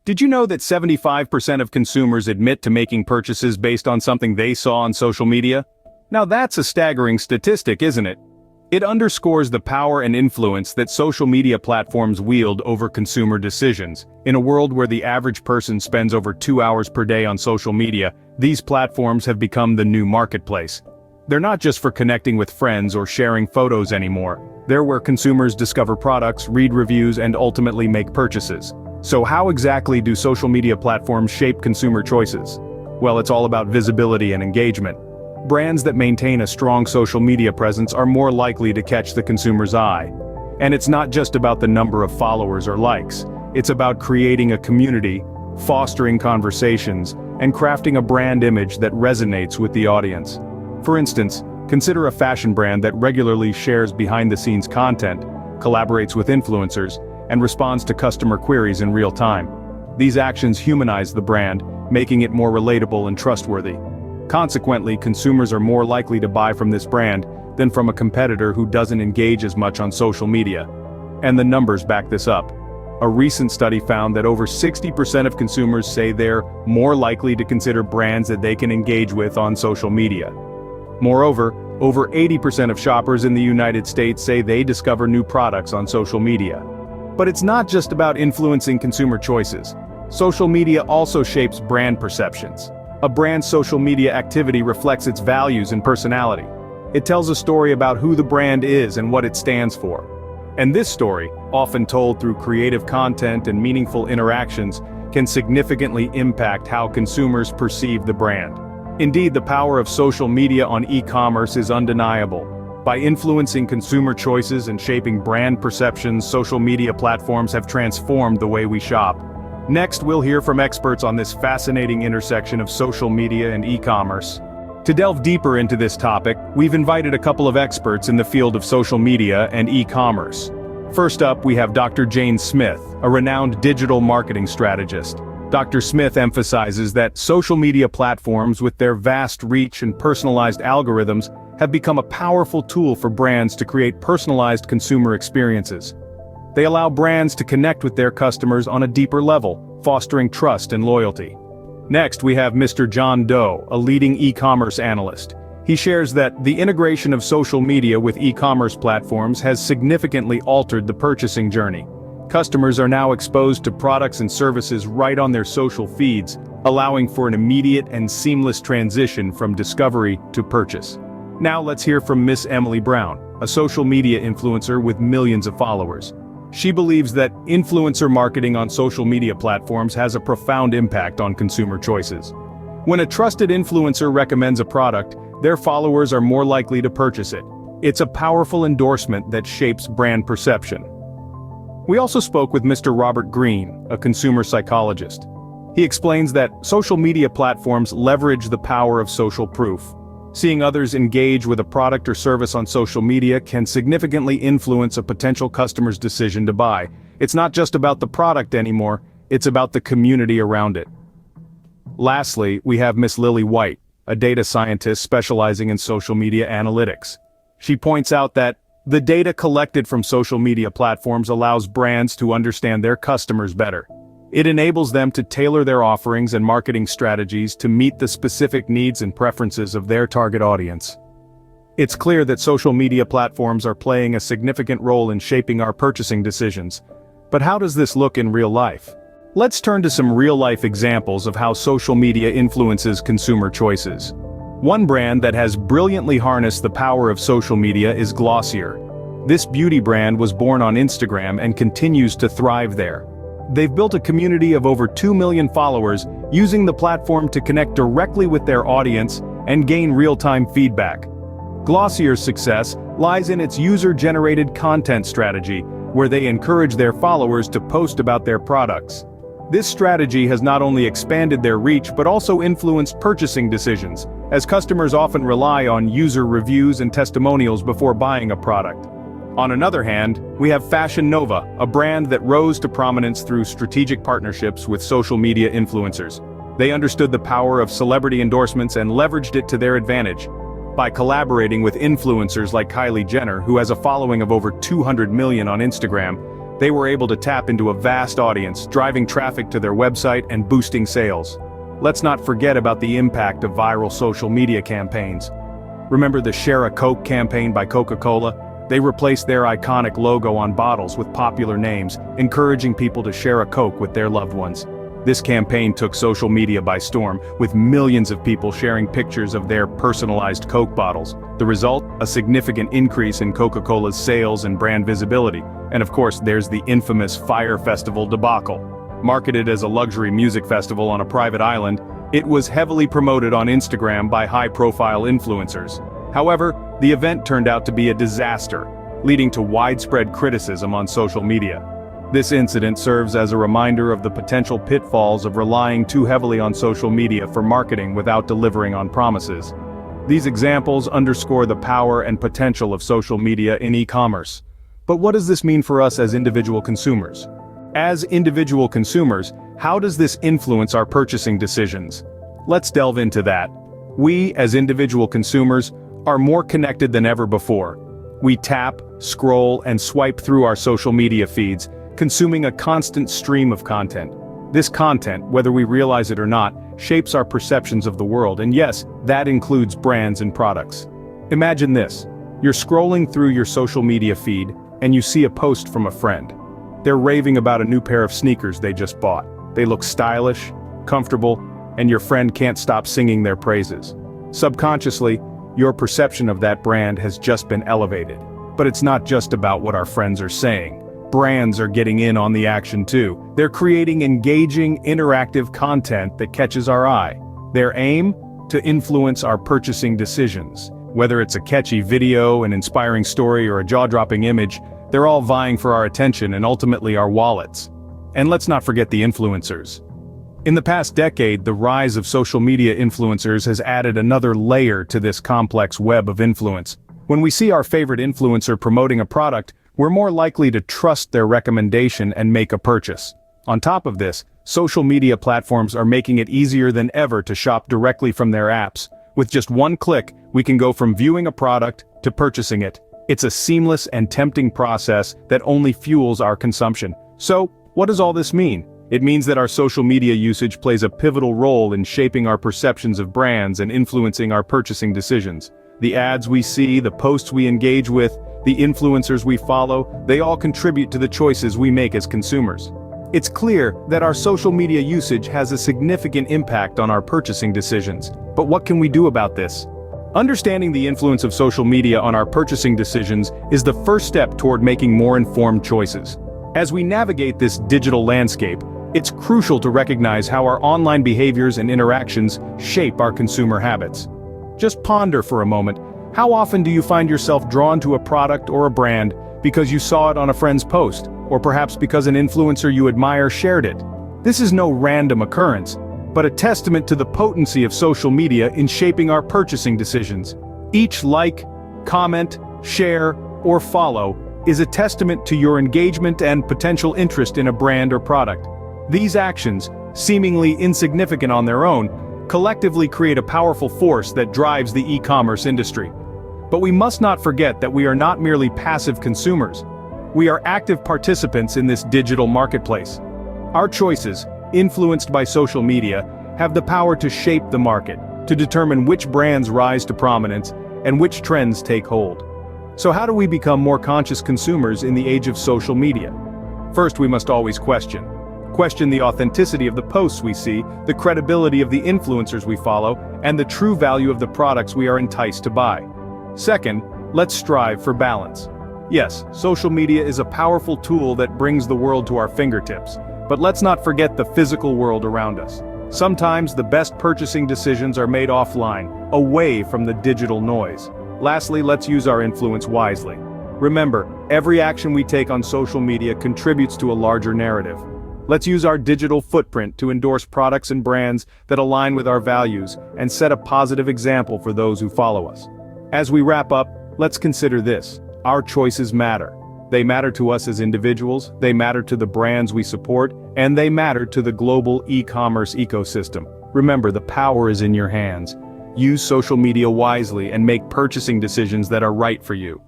Did you know that 75% of consumers admit to making purchases based on something they saw on social media? Now that's a staggering statistic, isn't it? It underscores the power and influence that social media platforms wield over consumer decisions. In a world where the average person spends over 2 hours per day on social media, these platforms have become the new marketplace. They're not just for connecting with friends or sharing photos anymore. They're where consumers discover products, read reviews, and ultimately make purchases. So how exactly do social media platforms shape consumer choices? Well, it's all about visibility and engagement. Brands that maintain a strong social media presence are more likely to catch the consumer's eye. And it's not just about the number of followers or likes. It's about creating a community, fostering conversations, and crafting a brand image that resonates with the audience. For instance, consider a fashion brand that regularly shares behind-the-scenes content, collaborates with influencers, and responds to customer queries in real time. These actions humanize the brand, making it more relatable and trustworthy. Consequently, consumers are more likely to buy from this brand than from a competitor who doesn't engage as much on social media. And the numbers back this up. A recent study found that over 60% of consumers say they're more likely to consider brands that they can engage with on social media. Moreover, over 80% of shoppers in the United States say they discover new products on social media. But it's not just about influencing consumer choices. Social media also shapes brand perceptions. A brand's social media activity reflects its values and personality. It tells a story about who the brand is and what it stands for. And this story, often told through creative content and meaningful interactions, can significantly impact how consumers perceive the brand. Indeed, the power of social media on e-commerce is undeniable. By influencing consumer choices and shaping brand perceptions, social media platforms have transformed the way we shop. Next, we'll hear from experts on this fascinating intersection of social media and e-commerce. To delve deeper into this topic, we've invited a couple of experts in the field of social media and e-commerce. First up, we have Dr. Jane Smith, a renowned digital marketing strategist. Dr. Smith emphasizes that social media platforms, with their vast reach and personalized algorithms, have become a powerful tool for brands to create personalized consumer experiences. They allow brands to connect with their customers on a deeper level, fostering trust and loyalty. Next, we have Mr. John Doe, a leading e-commerce analyst. He shares that the integration of social media with e-commerce platforms has significantly altered the purchasing journey. Customers are now exposed to products and services right on their social feeds, allowing for an immediate and seamless transition from discovery to purchase. Now let's hear from Miss Emily Brown, a social media influencer with millions of followers. She believes that influencer marketing on social media platforms has a profound impact on consumer choices. When a trusted influencer recommends a product, their followers are more likely to purchase it. It's a powerful endorsement that shapes brand perception. We also spoke with Mr. Robert Greene, a consumer psychologist. He explains that social media platforms leverage the power of social proof. Seeing others engage with a product or service on social media can significantly influence a potential customer's decision to buy. It's not just about the product anymore, it's about the community around it. Lastly, we have Miss Lily White, a data scientist specializing in social media analytics. She points out that the data collected from social media platforms allows brands to understand their customers better. It enables them to tailor their offerings and marketing strategies to meet the specific needs and preferences of their target audience. It's clear that social media platforms are playing a significant role in shaping our purchasing decisions. But how does this look in real life? Let's turn to some real-life examples of how social media influences consumer choices. One brand that has brilliantly harnessed the power of social media is Glossier. This beauty brand was born on Instagram and continues to thrive there. They've built a community of over 2 million followers, using the platform to connect directly with their audience and gain real-time feedback. Glossier's success lies in its user-generated content strategy, where they encourage their followers to post about their products. This strategy has not only expanded their reach but also influenced purchasing decisions, as customers often rely on user reviews and testimonials before buying a product. On another hand, we have Fashion Nova, a brand that rose to prominence through strategic partnerships with social media influencers. They understood the power of celebrity endorsements and leveraged it to their advantage. By collaborating with influencers like Kylie Jenner, who has a following of over 200 million on Instagram, They were able to tap into a vast audience, driving traffic to their website and boosting sales. Let's not forget about the impact of viral social media campaigns. Remember the Share a Coke campaign by Coca-Cola? They replaced their iconic logo on bottles with popular names, encouraging people to share a Coke with their loved ones. This campaign took social media by storm, with millions of people sharing pictures of their personalized Coke bottles. The result? A significant increase in Coca-Cola's sales and brand visibility. And of course, there's the infamous Fyre Festival debacle. Marketed as a luxury music festival on a private island, it was heavily promoted on Instagram by high-profile influencers. However, the event turned out to be a disaster, leading to widespread criticism on social media. This incident serves as a reminder of the potential pitfalls of relying too heavily on social media for marketing without delivering on promises. These examples underscore the power and potential of social media in e-commerce. But what does this mean for us as individual consumers? As individual consumers, how does this influence our purchasing decisions? Let's delve into that. We, as individual consumers, are more connected than ever before. We tap, scroll, and swipe through our social media feeds, consuming a constant stream of content. This content, whether we realize it or not, shapes our perceptions of the world, and yes, that includes brands and products. Imagine this. You're scrolling through your social media feed, and you see a post from a friend. They're raving about a new pair of sneakers they just bought. They look stylish, comfortable, and your friend can't stop singing their praises. Subconsciously, your perception of that brand has just been elevated. But it's not just about what our friends are saying. Brands are getting in on the action too. They're creating engaging, interactive content that catches our eye. Their aim? To influence our purchasing decisions. Whether it's a catchy video, an inspiring story, or a jaw-dropping image, they're all vying for our attention and ultimately our wallets. And let's not forget the influencers. In the past decade, the rise of social media influencers has added another layer to this complex web of influence. When we see our favorite influencer promoting a product, we're more likely to trust their recommendation and make a purchase. On top of this, social media platforms are making it easier than ever to shop directly from their apps. With just one click, we can go from viewing a product to purchasing it. It's a seamless and tempting process that only fuels our consumption. So, what does all this mean? It means that our social media usage plays a pivotal role in shaping our perceptions of brands and influencing our purchasing decisions. The ads we see, the posts we engage with, the influencers we follow, they all contribute to the choices we make as consumers. It's clear that our social media usage has a significant impact on our purchasing decisions. But what can we do about this? Understanding the influence of social media on our purchasing decisions is the first step toward making more informed choices. As we navigate this digital landscape, it's crucial to recognize how our online behaviors and interactions shape our consumer habits. Just ponder for a moment. How often do you find yourself drawn to a product or a brand because you saw it on a friend's post, or perhaps because an influencer you admire shared it? This is no random occurrence, but a testament to the potency of social media in shaping our purchasing decisions. Each like, comment, share, or follow is a testament to your engagement and potential interest in a brand or product. These actions, seemingly insignificant on their own, collectively create a powerful force that drives the e-commerce industry. But we must not forget that we are not merely passive consumers. We are active participants in this digital marketplace. Our choices, influenced by social media, have the power to shape the market, to determine which brands rise to prominence and which trends take hold. So how do we become more conscious consumers in the age of social media? First, we must always question. Question the authenticity of the posts we see, the credibility of the influencers we follow, and the true value of the products we are enticed to buy. Second, let's strive for balance. Yes, social media is a powerful tool that brings the world to our fingertips, but let's not forget the physical world around us. Sometimes the best purchasing decisions are made offline, away from the digital noise. Lastly, let's use our influence wisely. Remember, every action we take on social media contributes to a larger narrative. Let's use our digital footprint to endorse products and brands that align with our values and set a positive example for those who follow us. As we wrap up, let's consider this. Our choices matter. They matter to us as individuals, they matter to the brands we support, and they matter to the global e-commerce ecosystem. Remember, the power is in your hands. Use social media wisely and make purchasing decisions that are right for you.